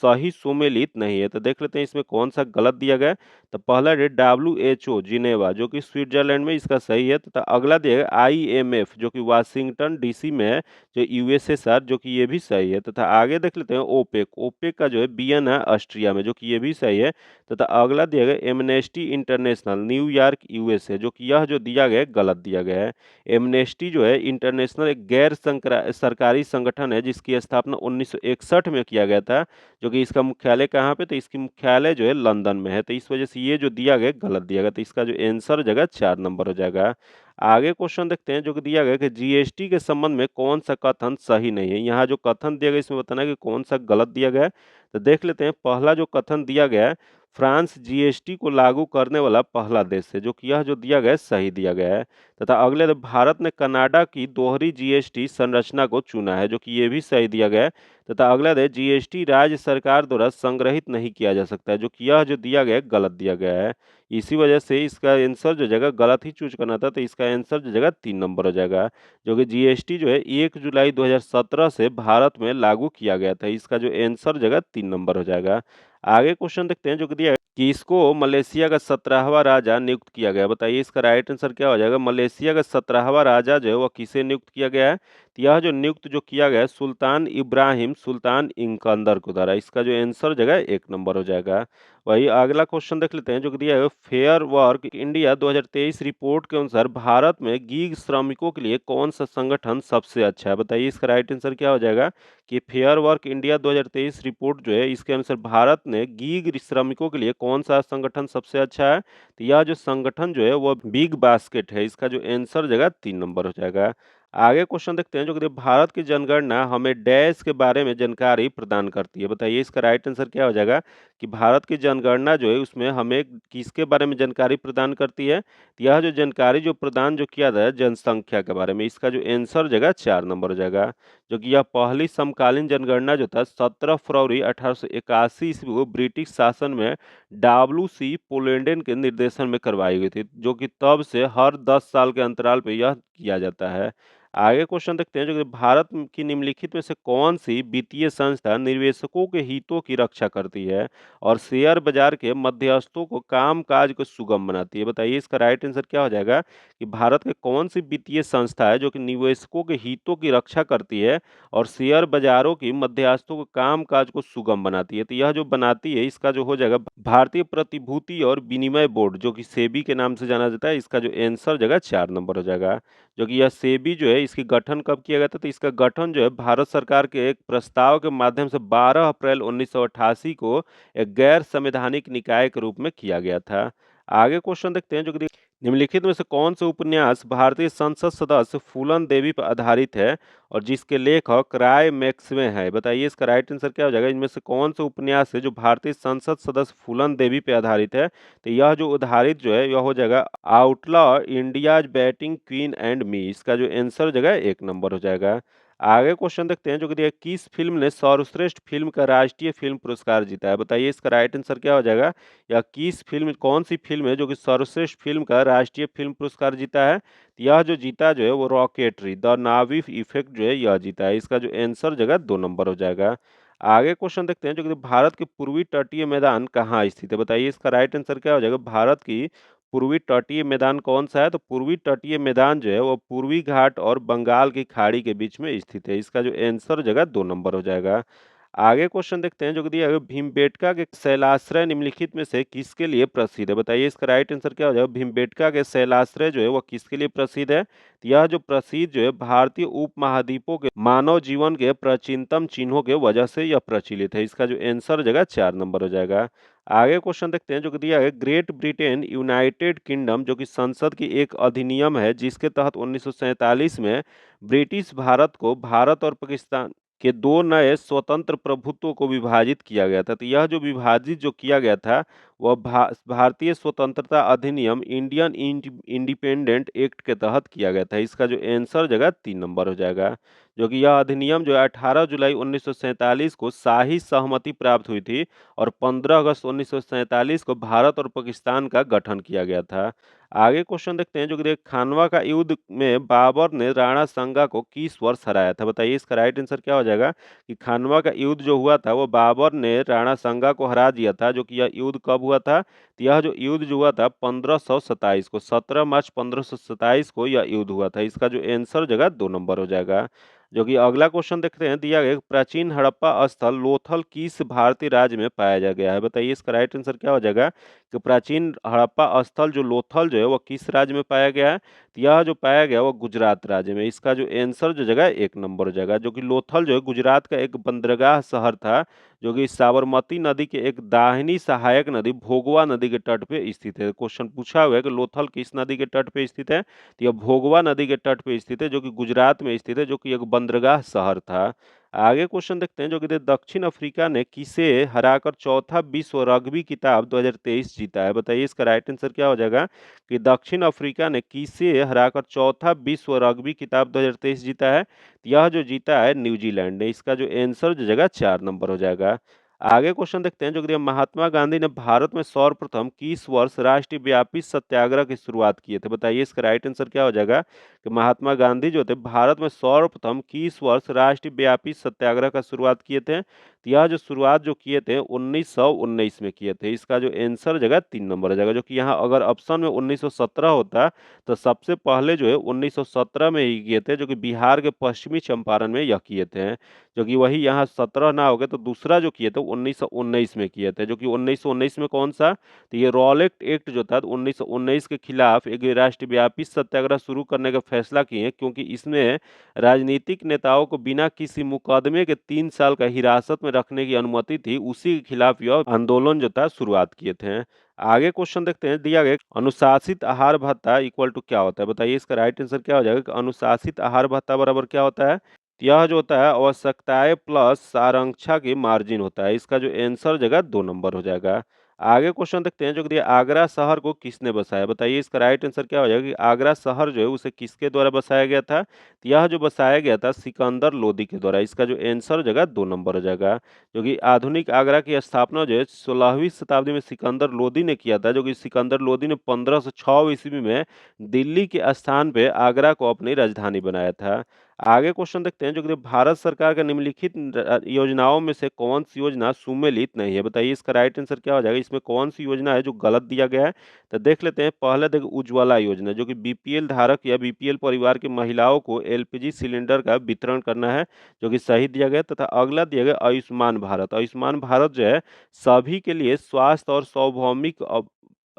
[SPEAKER 1] सही सुमेलित नहीं है, तो देख लेते हैं इसमें कौन सा गलत दिया गया है। तो पहला है WHO जिनेवा, जो कि स्विट्जरलैंड में, इसका सही है। तथा अगला दिया गया IMF, जो कि वाशिंगटन DC में है, जो USSR, जो कि ये भी सही है। तथा आगे देख लेते हैं ओपेक, ओपेक का जो है वियना है ऑस्ट्रिया में, जो कि ये भी सही है। तथा अगला दिया गया एमनेस्टी इंटरनेशनल न्यूयॉर्क USA, जो कि यह जो दिया गया है गलत दिया गया है। एमनेस्टी जो है इंटरनेशनल एक गैर सरकारी संगठन है जिसकी स्थापना 1961 में किया गया था, जो कि इसका मुख्यालय कहाँ पे, तो इसकी मुख्यालय जो है लंदन में है। तो इस वजह से ये जो दिया गया गलत दिया गया, तो इसका जो आंसर जगह 4 नंबर हो जाएगा। आगे क्वेश्चन देखते हैं जो कि दिया गया कि GST के संबंध में कौन सा कथन सही नहीं है। यहाँ जो कथन दिया गया इसमें बताना है कि कौन सा गलत दिया गया है। तो देख लेते हैं, पहला जो कथन दिया गया है, फ्रांस GST को लागू करने वाला पहला देश है, जो कि यह जो दिया गया है सही दिया गया है। तथा अगले भारत ने कनाडा की दोहरी GST संरचना को चुना है, जो कि ये भी सही दिया गया है। तथा अगला है GST राज्य सरकार द्वारा संग्रहित नहीं किया जा सकता है, जो कि यह जो दिया गया है गलत दिया गया है। इसी वजह से इसका आंसर जो जगह गलत ही चूज करना था, तो इसका आंसर जो जगह 3 नंबर हो जाएगा, जो कि GST जो है 1 जुलाई 2017 से भारत में लागू किया गया था। इसका जो आंसर जगह 3 नंबर हो जाएगा। आगे क्वेश्चन देखते हैं जो कि दिया है कि इसको मलेशिया का 17वां राजा नियुक्त किया गया। बताइए इसका राइट आंसर क्या हो जाएगा। मलेशिया का 17वां राजा जो है वह किसे नियुक्त किया गया है, तो यह जो नियुक्त जो किया गया है सुल्तान इब्राहिम सुल्तान इंकंदर को द्वारा। इसका जो आंसर जगह 1 नंबर हो जाएगा। वही अगला क्वेश्चन देख लेते हैं जो कि दिया है फेयर वर्क इंडिया 2023 रिपोर्ट के अनुसार भारत में गीग श्रमिकों के लिए कौन सा संगठन सबसे अच्छा है। बताइए इसका राइट आंसर क्या हो जाएगा कि फेयर वर्क इंडिया 2023 रिपोर्ट जो है इसके अनुसार भारत में गीग श्रमिकों के लिए कौन सा संगठन सबसे अच्छा है, तो यह जो संगठन जो है वो बिग बास्केट है। इसका जो आंसर जगह 3 नंबर हो जाएगा। आगे क्वेश्चन देखते हैं जो कि भारत की जनगणना हमें डैश के बारे में जानकारी प्रदान करती है। बताइए इसका राइट आंसर क्या हो जाएगा कि भारत की जनगणना जो है उसमें हमें किसके बारे में जानकारी प्रदान करती है, तो यह जो जानकारी जो प्रदान जो किया जाता है जनसंख्या के बारे में। इसका जो आंसर जगह 4 नंबर हो जाएगा, जो कि यह पहली समकालीन जनगणना जो था 17 फरवरी 1881 ईस्वी को ब्रिटिश शासन में WC पोलेंडेन के निर्देशन में करवाई गई थी, जो कि तब से हर 10 साल के अंतराल पर यह किया जाता है। आगे क्वेश्चन देखते हैं जो कि भारत की निम्नलिखित में से कौन सी वित्तीय संस्था निवेशकों के हितों की रक्षा करती है और शेयर बाजार के मध्यस्थों को कामकाज को सुगम बनाती है। बताइए इसका राइट आंसर क्या हो जाएगा कि भारत के कौन सी वित्तीय संस्था है जो कि निवेशकों के हितों की रक्षा करती है और शेयर बाजारों की मध्यस्थों को कामकाज को सुगम बनाती है। तो यह जो बनाती है इसका जो हो जाएगा भारतीय प्रतिभूति और विनिमय बोर्ड, जो कि सेबी के नाम से जाना जाता है। इसका जो आंसर जगह 4 नंबर हो जाएगा, जो कि यह सेबी जो है इसकी गठन कब किया गया था? तो इसका गठन जो है भारत सरकार के एक प्रस्ताव के माध्यम से 12 अप्रैल 1988 को एक गैर संवैधानिक निकाय के रूप में किया गया था। आगे क्वेश्चन देखते हैं जो कि निम्नलिखित में से कौन से उपन्यास भारतीय संसद सदस्य फूलन देवी पर आधारित है और जिसके लेखक राय मैक्सवे हैं? बताइए इसका राइट आंसर क्या हो जाएगा? इनमें से कौन से उपन्यास है जो भारतीय संसद सदस्य फूलन देवी पे आधारित है? तो यह जो आधारित जो है यह हो जाएगा outlaw India's batting queen and me. इसका जो आंसर हो जाएगा 1 नंबर हो जाएगा। आगे क्वेश्चन देखते हैं जो कि दिया है, किस फिल्म ने सर्वश्रेष्ठ फिल्म का राष्ट्रीय फिल्म पुरस्कार जीता है? बताइए इसका राइट आंसर क्या हो जाएगा? या किस फिल्म कौन सी फिल्म है जो कि सर्वश्रेष्ठ फिल्म का राष्ट्रीय फिल्म पुरस्कार जीता है? तो यह जो जीता जो है वो रॉकेटरी द नाविक इफेक्ट जो है यह जीता है। इसका जो आंसर जगह 2 नंबर हो जाएगा। आगे क्वेश्चन देखते हैं जो कि भारत के पूर्वी तटीय मैदान कहाँ स्थित है? बताइए इसका राइट आंसर क्या हो जाएगा? भारत की पूर्वी तटीय मैदान कौन सा है? तो पूर्वी तटीय मैदान जो है वो पूर्वी घाट और बंगाल की खाड़ी के बीच में स्थित है। इसका जो आंसर जगह 2 नंबर हो जाएगा। आगे क्वेश्चन देखते हैं जो कि दिया है भीमबेटका के शैलाश्रय निम्नलिखित में से किसके लिए प्रसिद्ध है? बताइए इसका राइट आंसर क्या हो जाएगा? भीमबेटका के शैलाश्रय जो है वो किसके लिए प्रसिद्ध है? तो यह जो प्रसिद्ध जो है भारतीय उपमहाद्वीपों के मानव जीवन के प्राचीनतम चिन्हों के वजह से यह प्रचलित है। इसका जो आंसर हो जाएगा 4 नंबर हो जाएगा। आगे क्वेश्चन देखते हैं जो कि दिया है ग्रेट ब्रिटेन यूनाइटेड किंगडम जो कि संसद की एक अधिनियम है जिसके तहत 1947 में ब्रिटिश भारत को भारत और पाकिस्तान के दो नए स्वतंत्र प्रभुत्वों को विभाजित किया गया था। तो यह जो विभाजित जो किया गया था वह भारतीय स्वतंत्रता अधिनियम इंडियन इंडिपेंडेंट एक्ट के तहत किया गया था। इसका जो आंसर जगह 3 नंबर हो जाएगा। जो कि यह अधिनियम जो है 18 जुलाई 1947 को शाही सहमति प्राप्त हुई थी और 15 अगस्त 1947 को भारत और पाकिस्तान का गठन किया गया था। आगे क्वेश्चन देखते हैं जो कि खानवा का युद्ध में बाबर ने राणा सांगा को किस वर्ष हराया था? बताइए इसका राइट आंसर क्या हो जाएगा? कि खानवा का युद्ध जो हुआ था वो बाबर ने राणा सांगा को हरा दिया था। जो कि यह युद्ध कब हुआ था? तो यह जो युद्ध जो हुआ था 1527 को, 17 मार्च 1527 को यह युद्ध हुआ था। इसका जो आंसर जगह 2 नंबर हो जाएगा। जो कि अगला क्वेश्चन देखते हैं दिया गया प्राचीन हड़प्पा स्थल लोथल किस भारतीय राज्य में पाया जा गया है? बताइए इसका राइट आंसर क्या हो जाएगा? कि प्राचीन हड़प्पा स्थल जो लोथल जो है वो किस राज्य में पाया गया है? तो यह जो पाया गया वो गुजरात राज्य में। इसका जो आंसर जो जगह 1 नंबर हो जाएगा। जो कि लोथल जो है गुजरात का एक बंदरगाह शहर था जो कि साबरमती नदी के एक दाहिनी सहायक नदी भोगवा नदी के तट पे स्थित है। क्वेश्चन पूछा हुआ है कि लोथल किस नदी के तट पे स्थित है? तो यह भोगवा नदी के तट पे स्थित है जो कि गुजरात में स्थित है, जो कि एक बंदरगाह शहर था। आगे क्वेश्चन देखते हैं जो कि दक्षिण अफ्रीका ने किसे हराकर चौथा विश्व रग्बी खिताब 2023 जीता है? बताइए इसका राइट आंसर क्या हो जाएगा? कि दक्षिण अफ्रीका ने किसे हराकर चौथा विश्व रग्बी खिताब 2023 जीता है? यह जो जीता है न्यूजीलैंड ने। इसका जो आंसर जो जगह 4 नंबर हो जाएगा। आगे क्वेश्चन देखते हैं जो कि महात्मा गांधी ने भारत में सर्वप्रथम किस वर्ष राष्ट्रव्यापी सत्याग्रह की शुरुआत किए थे? बताइए इसका राइट आंसर क्या हो जाएगा? कि महात्मा गांधी जो थे भारत में सर्वप्रथम किस वर्ष राष्ट्रव्यापी सत्याग्रह का शुरुआत किए थे? तो यह जो शुरुआत जो किए थे 1919 में किए थे। इसका जो आंसर जगह 3 नंबर हो जाएगा। जो कि यहाँ अगर ऑप्शन में 1917 होता तो सबसे पहले जो है 1917 में ही किए थे, जो कि बिहार के पश्चिमी चंपारण में यह किए थे। जो कि वही यहाँ 17 ना हो गए तो दूसरा जो किए थे 1919 में किए थे। जो कि 1919 में कौन सा? तो ये रॉलेट एक्ट जो था 1919 के खिलाफ एक राष्ट्रव्यापी सत्याग्रह शुरू करने का फैसला किए, क्योंकि इसमें राजनीतिक नेताओं को बिना किसी मुकदमे के 3 साल का हिरासत में रखने की अनुमति थी। उसी के खिलाफ यह आंदोलन जो था शुरुआत किए थे। आगे क्वेश्चन देखते हैं दिया गया अनुशासित आहार भत्ता इक्वल टू क्या होता है? बताइए इसका राइट आंसर क्या हो जाएगा? कि अनुशासित आहार भत्ता बराबर क्या होता है? तो यह जो होता है आवश्यकताएं प्लस सारांक्षा की मार्जिन होता है। इसका जो आंसर जगह 2 नंबर हो जाएगा। आगे क्वेश्चन देखते हैं जो कि दिया आगरा शहर को किसने बसाया? बताइए इसका राइट आंसर क्या हो जाएगा? कि आगरा शहर जो है उसे किसके द्वारा बसाया गया था? तो यह जो बसाया गया था सिकंदर लोदी के द्वारा। इसका जो आंसर जगह 2 नंबर हो जाएगा। जो कि आधुनिक आगरा की स्थापना जो है 16वीं शताब्दी में सिकंदर लोदी ने किया था। जो कि सिकंदर लोदी ने 1506 ईस्वी में दिल्ली के स्थान पे आगरा को अपनी राजधानी बनाया था। आगे क्वेश्चन देखते हैं जो कि भारत सरकार का निम्नलिखित योजनाओं में से कौन सी योजना सुमेलित नहीं है? बताइए इसका राइट आंसर क्या हो जाएगा? इसमें कौन सी योजना है जो गलत दिया गया है? तो देख लेते हैं। पहले देखो उज्ज्वला योजना, जो कि बीपीएल धारक या बीपीएल परिवार की महिलाओं को एलपीजी सिलेंडर का वितरण करना है, जो कि सही दिया गया। तथा अगला दिया गया आयुष्मान भारत। आयुष्मान भारत जो है सभी के लिए स्वास्थ्य और सार्वभौमिक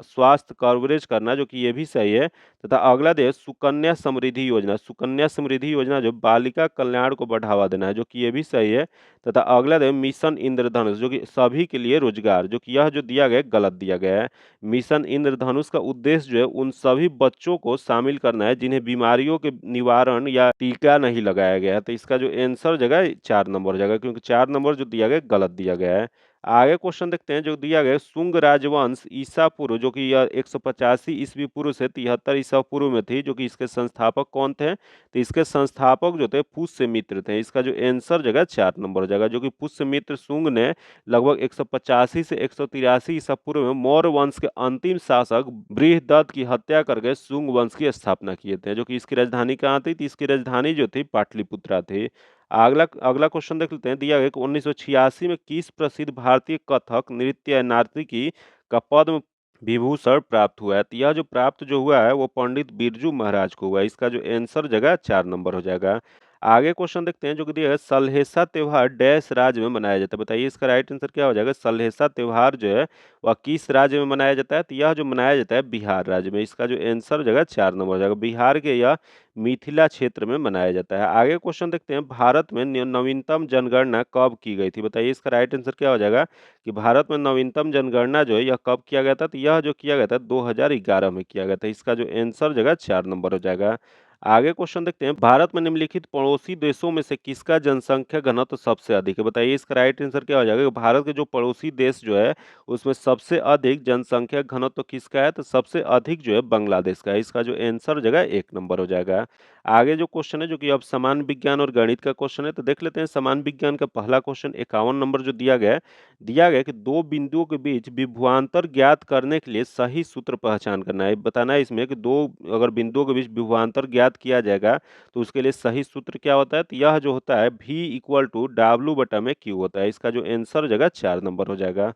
[SPEAKER 1] स्वास्थ्य कवरेज करना, जो कि ये भी सही है। तथा अगला जो है सुकन्या समृद्धि योजना, सुकन्या समृद्धि योजना जो बालिका कल्याण को बढ़ावा देना है, जो कि ये भी सही है। तथा अगला जो है मिशन इंद्रधनुष, जो कि सभी के लिए रोजगार, जो कि यह जो दिया गया है गलत दिया गया है। मिशन इंद्रधनुष का उद्देश्य जो है उन सभी बच्चों को शामिल करना है जिन्हें बीमारियों के निवारण या टीका नहीं लगाया गया है। तो इसका जो आंसर जगह है 4 नंबर हो जाएगा, क्योंकि 4 नंबर जो दिया गया है गलत दिया गया है। आगे क्वेश्चन देखते हैं जो दिया गया है, शुंग राजवंश ईसा पूर्व, जो कि यह 185 ईस्वी पूर्व से 73 ईसा पूर्व में थी, जो कि इसके संस्थापक कौन थे? तो इसके संस्थापक जो थे पुष्यमित्र थे। इसका जो आंसर जगह 4 नंबर हो जाएगा, जो कि पुष्यमित्र शुंग ने लगभग 185 से 183 ईसा पूर्व में मौर्य वंश के अंतिम शासक बृहदत्त की हत्या करके शुंग वंश की स्थापना किए थे, जो कि इसकी राजधानी कहाँ थी? तो इसकी राजधानी जो थी पाटलिपुत्रा थी। अगला अगला क्वेश्चन देख लेते हैं, दिया गया कि 1986 में किस प्रसिद्ध भारतीय कथक नृत्य नर्तकी का पद्म विभूषण प्राप्त हुआ है? तो यह जो प्राप्त जो हुआ है वो पंडित बिरजू महाराज को हुआ है। इसका जो आंसर जगह 4 नंबर हो जाएगा। आगे क्वेश्चन देखते हैं जो कि दिया है, सलहेसा त्योहार डैश राज्य में मनाया जाता है? बताइए इसका राइट आंसर क्या हो जाएगा। सलहेसा त्योहार जो है वह किस राज्य में मनाया जाता है? तो यह जो मनाया जाता है बिहार राज्य में। इसका जो आंसर जगह 4 नंबर हो जाएगा। बिहार के यह मिथिला क्षेत्र में मनाया जाता है। आगे क्वेश्चन देखते हैं, भारत में नवीनतम जनगणना कब की गई थी? बताइए इसका राइट आंसर क्या हो जाएगा कि भारत में नवीनतम जनगणना जो है यह कब किया गया था? तो यह जो किया गया था 2011 में किया गया था। इसका जो आंसर जगह 4 नंबर हो जाएगा। आगे क्वेश्चन देखते हैं, भारत में निम्नलिखित पड़ोसी देशों में से किसका जनसंख्या घनत्व सबसे अधिक है? बताइए इसका राइट आंसर क्या हो जाएगा कि भारत के जो पड़ोसी देश जो है उसमें सबसे अधिक जनसंख्या घनत्व किसका है? तो सबसे अधिक जो है बांग्लादेश का है। इसका जो आंसर जगह 1 नंबर हो जाएगा। आगे जो क्वेश्चन है जो कि अब समान विज्ञान और गणित का क्वेश्चन है, तो देख लेते हैं समान विज्ञान का पहला क्वेश्चन 51 नंबर जो दिया गया है कि दो बिंदुओं के बीच विभवांतर ज्ञात करने के लिए सही सूत्र पहचान करना है। बताना है इसमें कि दो अगर बिंदुओं के बीच विभवांतर ज्ञात किया जाएगा तो उसके लिए सही सूत्र क्या होता है? तो यह जो होता है V इक्वल टू W बटा में Q होता है। इसका जो आंसर जगह 4 नंबर हो जाएगा।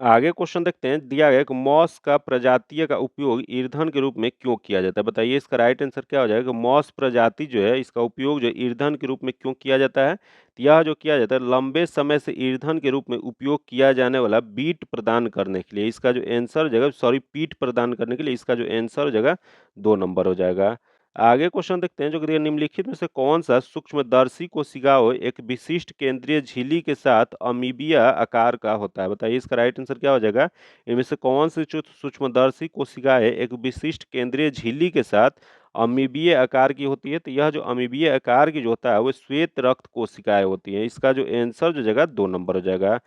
[SPEAKER 1] आगे क्वेश्चन देखते हैं, दिया गया है कि मॉस का प्रजातीय का उपयोग ईंधन के रूप में क्यों किया जाता है? बताइए इसका राइट आंसर क्या हो जाएगा। मॉस प्रजाति जो है इसका उपयोग जो है ईंधन के रूप में क्यों किया जाता है? तो यह जो किया जाता है लंबे समय से ईंधन के रूप में उपयोग किया जाने वाला बीट प्रदान करने के लिए। इसका जो आंसर जगह सॉरी पीट प्रदान करने के लिए। इसका जो आंसर जगह 2 नंबर हो जाएगा। आगे क्वेश्चन देखते हैं जो कि दिया, निम्नलिखित में से कौन सा सूक्ष्मदर्शी कोशिकाओं एक विशिष्ट केंद्रीय झिल्ली के साथ अमीबिया आकार का होता है? बताइए इसका राइट आंसर क्या हो जाएगा। इनमें से कौन सी सूक्ष्मदर्शी कोशिकाएं एक विशिष्ट केंद्रीय झिल्ली के साथ अमीबीय आकार की होती है? तो यह जो अमीबीय आकार की जो होता है वो श्वेत रक्त कोशिकाएं होती हैं। इसका जो आंसर जो जगह 2 नंबर हो जाएगा।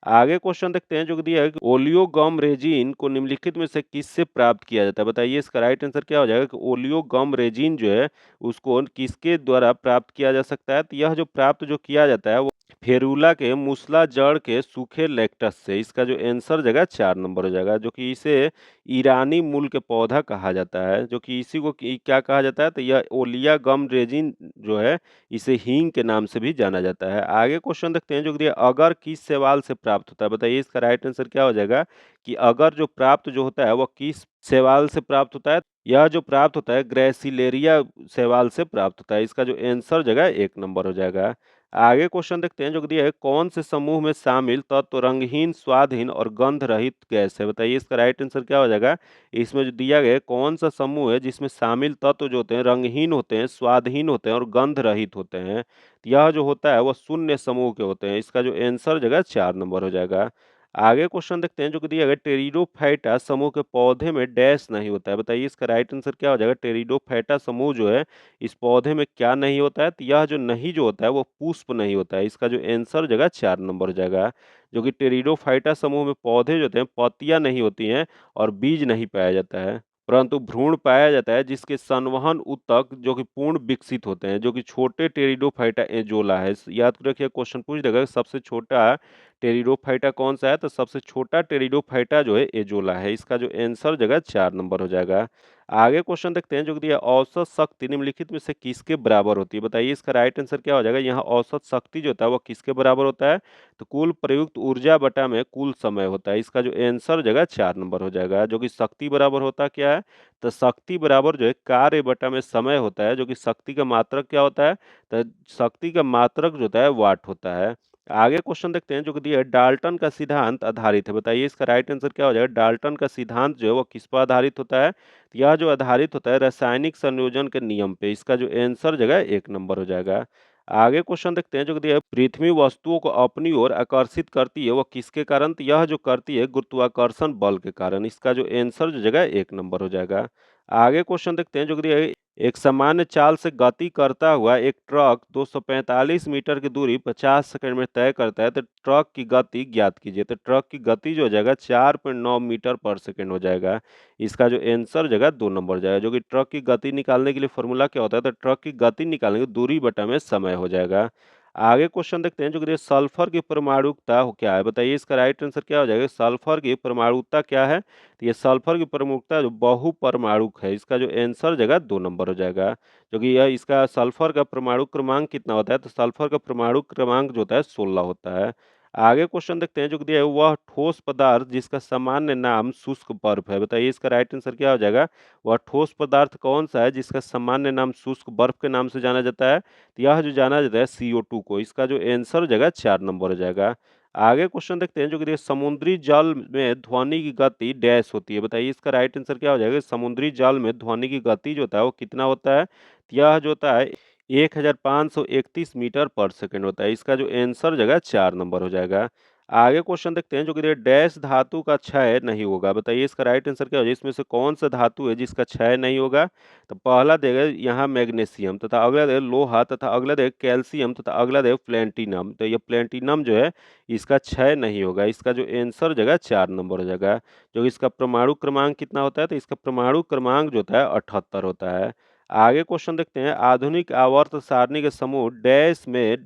[SPEAKER 1] आगे क्वेश्चन देखते हैं जो कि दिया है कि ओलियोगम रेजिन को निम्नलिखित में से किससे प्राप्त किया जाता है? बताइए इसका राइट आंसर क्या हो जाएगा कि ओलियोगम रेजिन जो है उसको किसके द्वारा प्राप्त किया जा सकता है? तो यह जो प्राप्त जो किया जाता है वो फेरुला के मूसला जड़ के सूखे लेक्टस से। इसका जो आंसर जगह 4 नंबर हो जाएगा, जो कि इसे ईरानी मूल के पौधा कहा जाता है, जो कि इसी को क्या कहा जाता है? तो यह ओलिया गम रेजिन जो है इसे हींग के नाम से भी जाना जाता है। आगे क्वेश्चन देखते हैं जो कि दिया, अगर किस शैवाल से प्राप्त होता है? बताइए इसका राइट आंसर क्या हो जाएगा कि अगर जो प्राप्त जो होता है वह किस शैवाल से प्राप्त होता है? यह जो प्राप्त होता है ग्रेसिलेरिया शैवाल से प्राप्त होता है। इसका जो आंसर जगह 1 नंबर हो जाएगा। आगे क्वेश्चन देखते हैं जो कि दिया है, कौन से समूह में शामिल तत्व रंगहीन, स्वादहीन और गंध रहित गैस है? बताइए इसका राइट आंसर क्या हो जाएगा। इसमें जो दिया गया है कौन सा समूह है जिसमें शामिल तत्व जो होते हैं रंगहीन होते हैं, स्वादहीन होते हैं और गंध रहित होते हैं? यह जो होता है वह शून्य समूह के होते हैं। इसका जो आंसर जगह 4 नंबर हो जाएगा। आगे क्वेश्चन देखते हैं जो कि दिया गया, टेरिडोफाइटा समूह के पौधे में डैश नहीं होता है? बताइए इसका राइट आंसर क्या हो जाएगा। टेरिडोफाइटा समूह जो है इस पौधे में क्या नहीं होता है? तो यह जो नहीं जो होता है वो पुष्प नहीं होता है। इसका जो आंसर जगह 4 नंबर हो जाएगा, जो कि टेरिडोफाइटा समूह में पौधे जो होते हैं पत्तियां नहीं होती हैं और बीज नहीं पाया जाता है, परंतु भ्रूण पाया जाता है जिसके संवहन ऊतक जो कि पूर्ण विकसित होते हैं, जो कि छोटे टेरिडोफाइटा एजोला है। याद रखिए क्वेश्चन पूछ देगा कि सबसे छोटा टेरिडोफाइटा कौन सा है? तो सबसे छोटा टेरिडोफाइटा जो है एजोला है। इसका जो आंसर जगह 4 नंबर हो जाएगा। आगे क्वेश्चन देखते हैं जो कि दिया, औसत शक्ति निम्नलिखित में से किसके बराबर होती है? बताइए इसका राइट आंसर क्या हो जाएगा। यहाँ औसत शक्ति जो होता है वो किसके बराबर होता है? तो कुल प्रयुक्त ऊर्जा बटा में कुल समय होता है। इसका जो आंसर जगह 4 नंबर हो जाएगा, जो कि शक्ति बराबर होता क्या है? तो शक्ति बराबर जो है कार्य बटा में समय होता है, जो कि शक्ति का मात्रक क्या होता है? तो शक्ति का मात्रक जो होता है वाट होता है। आगे क्वेश्चन देखते हैं जो कि दिया है डाल्टन का सिद्धांत आधारित है। बताइए इसका राइट आंसर क्या हो जाएगा? डाल्टन का सिद्धांत जो है वो किस पर आधारित होता है? तो यह जो आधारित होता है रासायनिक संयोजन के नियम पे। इसका जो आंसर जगह 1 नंबर हो जाएगा। आगे क्वेश्चन देखते हैं जो कि दिया है पृथ्वी वस्तुओं को अपनी ओर आकर्षित करती है, वह किसके कारण? तो यह जो करती है गुरुत्वाकर्षण बल के कारण। इसका जो आंसर जो जगह 1 नंबर हो जाएगा। आगे क्वेश्चन देखते हैं जो कि दिया है एक सामान्य चाल से गति करता हुआ एक ट्रक 245 मीटर की दूरी 50 सेकंड में तय करता है, तो ट्रक की गति ज्ञात कीजिए। तो ट्रक की गति जो हो जाएगा 4.9 मीटर पर सेकंड हो जाएगा। इसका जो आंसर जगह 2 नंबर हो जाएगा, जो कि ट्रक की गति निकालने के लिए फॉर्मूला क्या होता है? तो ट्रक की गति निकालने की दूरी बटा में समय हो जाएगा। आगे क्वेश्चन देखते हैं जो कि सल्फर की परमाणुकता क्या है? बताइए इसका राइट आंसर क्या हो जाएगा? सल्फर की परमाणुकता क्या है? तो ये सल्फर की प्रमुखता जो बहुपरमाणुक है। इसका जो आंसर जगह 2 नंबर हो जाएगा, जो कि यह इसका सल्फर का परमाणु क्रमांक कितना होता है? तो सल्फर का परमाणु क्रमांक जो होता है 16 होता है। आगे क्वेश्चन देखते हैं जो कि दिया है वह ठोस पदार्थ जिसका सामान्य नाम शुष्क बर्फ है। बताइए इसका राइट आंसर क्या हो जाएगा? वह ठोस पदार्थ कौन सा है जिसका सामान्य नाम शुष्क बर्फ के नाम से जाना जाता है? तो यह जो जाना जाता है CO2 को। इसका जो आंसर हो जाएगा 4 नंबर हो जाएगा। आगे क्वेश्चन देखते हैं जो कि देखिए समुद्री जल में ध्वनि की गति डैश होती है। बताइए इसका राइट आंसर क्या हो जाएगा? समुद्री जल में ध्वनि की गति जो होता है वो कितना होता है? तो यह जो होता है 1531 मीटर पर सेकंड होता है। इसका जो आंसर जगह 4 नंबर हो जाएगा। आगे क्वेश्चन देखते हैं जो कि देखिए डैश धातु का क्षय नहीं होगा। बताइए इसका राइट आंसर क्या हो जाएगा? इसमें से कौन सा धातु है जिसका क्षय नहीं होगा? तो पहला देगा यहाँ मैग्नीशियम, तथा अगला देगा लोहा, तथा अगला देगा कैल्शियम, तथा अगला देगा प्लेटिनम। तो ये प्लेटिनम जो है इसका क्षय नहीं होगा। इसका जो आंसर जगह 4 नंबर हो जाएगा। जो कि इसका परमाणु क्रमांक कितना होता है? तो इसका परमाणु क्रमांक जो होता है 78 होता है। आगे क्वेश्चन देखते हैं आधुनिक आवर्त सारणी के समूह डैश में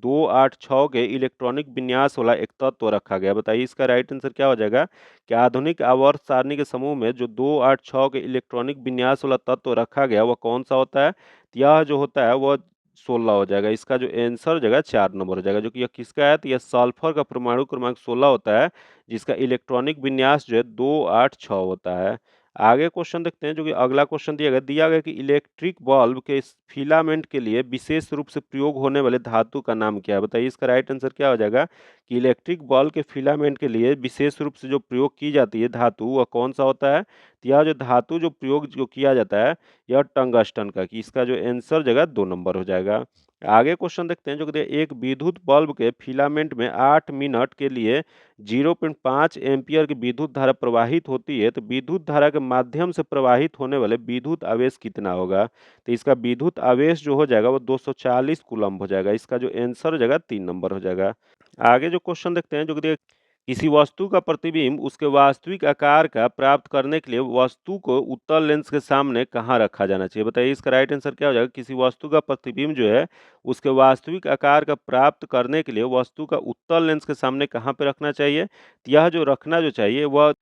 [SPEAKER 1] 286 के इलेक्ट्रॉनिक विन्यास वाला एक तत्व रखा गया। बताइए इसका राइट आंसर क्या हो जाएगा? कि आधुनिक आवर्त सारणी के समूह में जो 286 के इलेक्ट्रॉनिक विन्यास वाला तत्व रखा गया वह कौन सा होता है? तो यह जो होता है वह 16 हो जाएगा। इसका जो आंसर हो जाएगा 4 नंबर हो जाएगा, जो कि यह किसका है? तो यह सल्फर का परमाणु क्रमांक 16 होता है, जिसका इलेक्ट्रॉनिक विन्यास जो है 286 होता है। आगे क्वेश्चन देखते हैं जो कि अगला क्वेश्चन दिया गया कि इलेक्ट्रिक बल्ब के इस फिलामेंट के लिए विशेष रूप से प्रयोग होने वाले धातु का नाम क्या है? बताइए इसका राइट आंसर क्या हो जाएगा? कि इलेक्ट्रिक बल्ब के फिलामेंट के लिए विशेष रूप से जो प्रयोग की जाती है धातु वह कौन सा होता है? तो यह जो धातु जो प्रयोग जो किया जाता है यह टंगस्टन का, कि इसका जो आंसर जगह 2 नंबर हो जाएगा। आगे क्वेश्चन देखते हैं जो कि एक विद्युत बल्ब के फिलामेंट में 8 मिनट के लिए 0.5 एम्पीयर की विद्युत धारा प्रवाहित होती है, तो विद्युत धारा के माध्यम से प्रवाहित होने वाले विद्युत आवेश कितना होगा? तो इसका विद्युत आवेश जो हो जाएगा वो 240 कूलम्ब हो जाएगा। इसका जो आंसर हो जाएगा 3 नंबर हो जाएगा। आगे जो क्वेश्चन देखते हैं जो कि किसी वस्तु का प्रतिबिंब उसके वास्तविक आकार का प्राप्त करने के लिए वस्तु को उत्तल लेंस के सामने कहाँ रखा जाना चाहिए? बताइए इसका राइट आंसर क्या हो जाएगा? किसी वस्तु का प्रतिबिंब जो है उसके वास्तविक आकार का प्राप्त करने के लिए वस्तु का उत्तल लेंस के सामने कहाँ पे रखना चाहिए? तो यह जो रखना जो चाहिए वह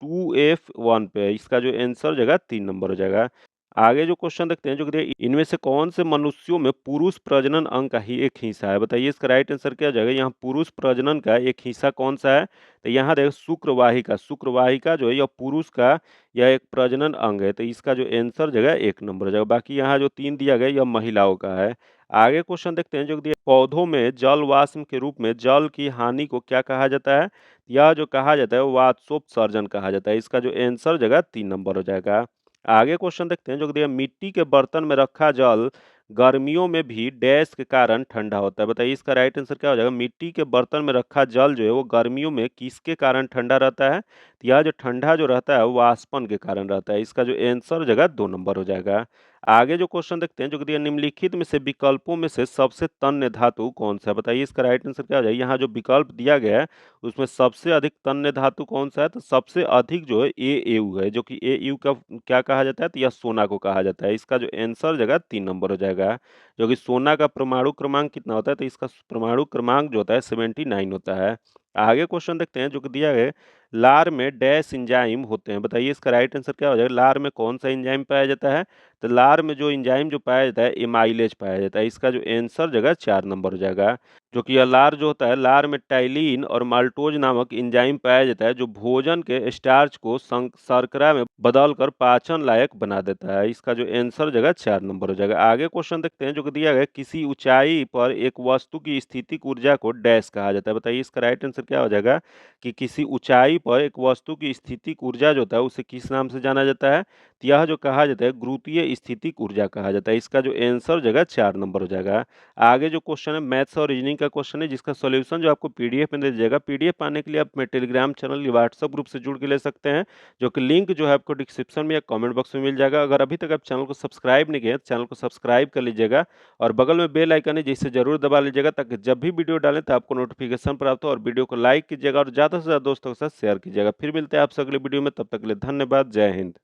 [SPEAKER 1] 2F1 पे है। इसका जो आंसर हो जाएगा 3 नंबर हो जाएगा। आगे जो क्वेश्चन देखते हैं जो कि इनमें से कौन से मनुष्यों में पुरुष प्रजनन अंग का ही एक हिस्सा है? बताइए इसका राइट आंसर क्या हो जाएगा? यहाँ पुरुष प्रजनन का एक हिस्सा कौन सा है? तो यहाँ देखो शुक्रवाहिका। शुक्रवाहिका जो है यह पुरुष का यह एक प्रजनन अंग है, तो इसका जो आंसर जगह 1 नंबर हो जाएगा। बाकी यहाँ जो 3 दिया गया यह महिलाओं का है। आगे क्वेश्चन देखते हैं जो कि दिया पौधों में जल वाष्प के रूप में जल की हानि को क्या कहा जाता है? यह जो कहा जाता है वाष्पोत्सर्जन कहा जाता है। इसका जो आंसर जगह 3 नंबर हो जाएगा। आगे क्वेश्चन देखते हैं जो कि दिया मिट्टी के बर्तन में रखा जल गर्मियों में भी डैश के कारण ठंडा होता है। बताइए इसका राइट आंसर क्या हो जाएगा? मिट्टी के बर्तन में रखा जल जो है वो गर्मियों में किसके कारण ठंडा रहता है? तो यह जो ठंडा जो रहता है वो वाष्पन के कारण रहता है। इसका जो आंसर जगह 2 नंबर हो जाएगा। आगे जो क्वेश्चन देखते हैं जो कि दिया निम्नलिखित में से विकल्पों में से सबसे तन्य धातु कौन सा है? बताइए इसका राइट आंसर क्या हो जाएगा? यहाँ जो विकल्प दिया गया है उसमें सबसे अधिक तन्य धातु कौन सा है? तो सबसे अधिक जो है एएयू है, जो कि एयू का क्या कहा जाता है? तो यह सोना को कहा जाता है। इसका जो आंसर जगह 3 नंबर हो जाएगा, जो कि सोना का परमाणु क्रमांक कितना होता है? तो इसका परमाणु क्रमांक जो होता है 79 होता है। आगे क्वेश्चन देखते हैं जो कि दिया है लार में डैश एंजाइम होते हैं। बताइए इसका राइट आंसर क्या हो जाएगा? लार में कौन सा एंजाइम पाया जाता है? तो लार में जो एंजाइम जो पाया जाता है एमाइलेज पाया जाता है। इसका जो आंसर जगह 4 नंबर हो जाएगा। जो कि यह लार जो होता है, लार में टाइलिन और माल्टोज नामक एंजाइम पाया जाता है जो भोजन के स्टार्च को शर्करा में बदलकर पाचन लायक बना देता है। इसका जो आंसर जगह 4 नंबर हो जाएगा। आगे क्वेश्चन देखते हैं जो कि दिया गया है, किसी ऊंचाई पर एक वस्तु की स्थितिक ऊर्जा को डैश कहा जाता है। बताइए इसका राइट आंसर क्या हो जाएगा कि किसी ऊंचाई पर एक वस्तु की स्थितिक ऊर्जा जो होता है उसे किस नाम से जाना जाता है। तो यह जो कहा जाता है गुरुत्वीय स्थितिक ऊर्जा कहा जाता है। इसका जो आंसर जगह 4 नंबर हो जाएगा। आगे जो क्वेश्चन है मैथ्स और रीजनिंग का क्वेश्चन है जिसका सॉल्यूशन जो आपको पीडीएफ में दे दिया पीडीएफ पाने के लिए आप मेरे टेलीग्राम चैनल या व्हाट्सएप ग्रुप से जुड़ के ले सकते हैं, जो कि लिंक जो है आपको डिस्क्रिप्शन में या कमेंट बॉक्स में मिल जाएगा। अगर अभी तक आप चैनल को सब्सक्राइब नहीं किए तो चैनल को सब्सक्राइब कर लीजिएगा और बगल में बेल आइकन है जिसे जरूर दबा लीजिएगा ताकि जब भी वीडियो डालें तो आपको नोटिफिकेशन प्राप्त हो। और वीडियो को लाइक कीजिएगा और ज़्यादा से ज़्यादा दोस्तों के साथ शेयर कीजिएगा। फिर मिलते हैं आपसे अगले वीडियो में, तब तक के लिए धन्यवाद। जय हिंद।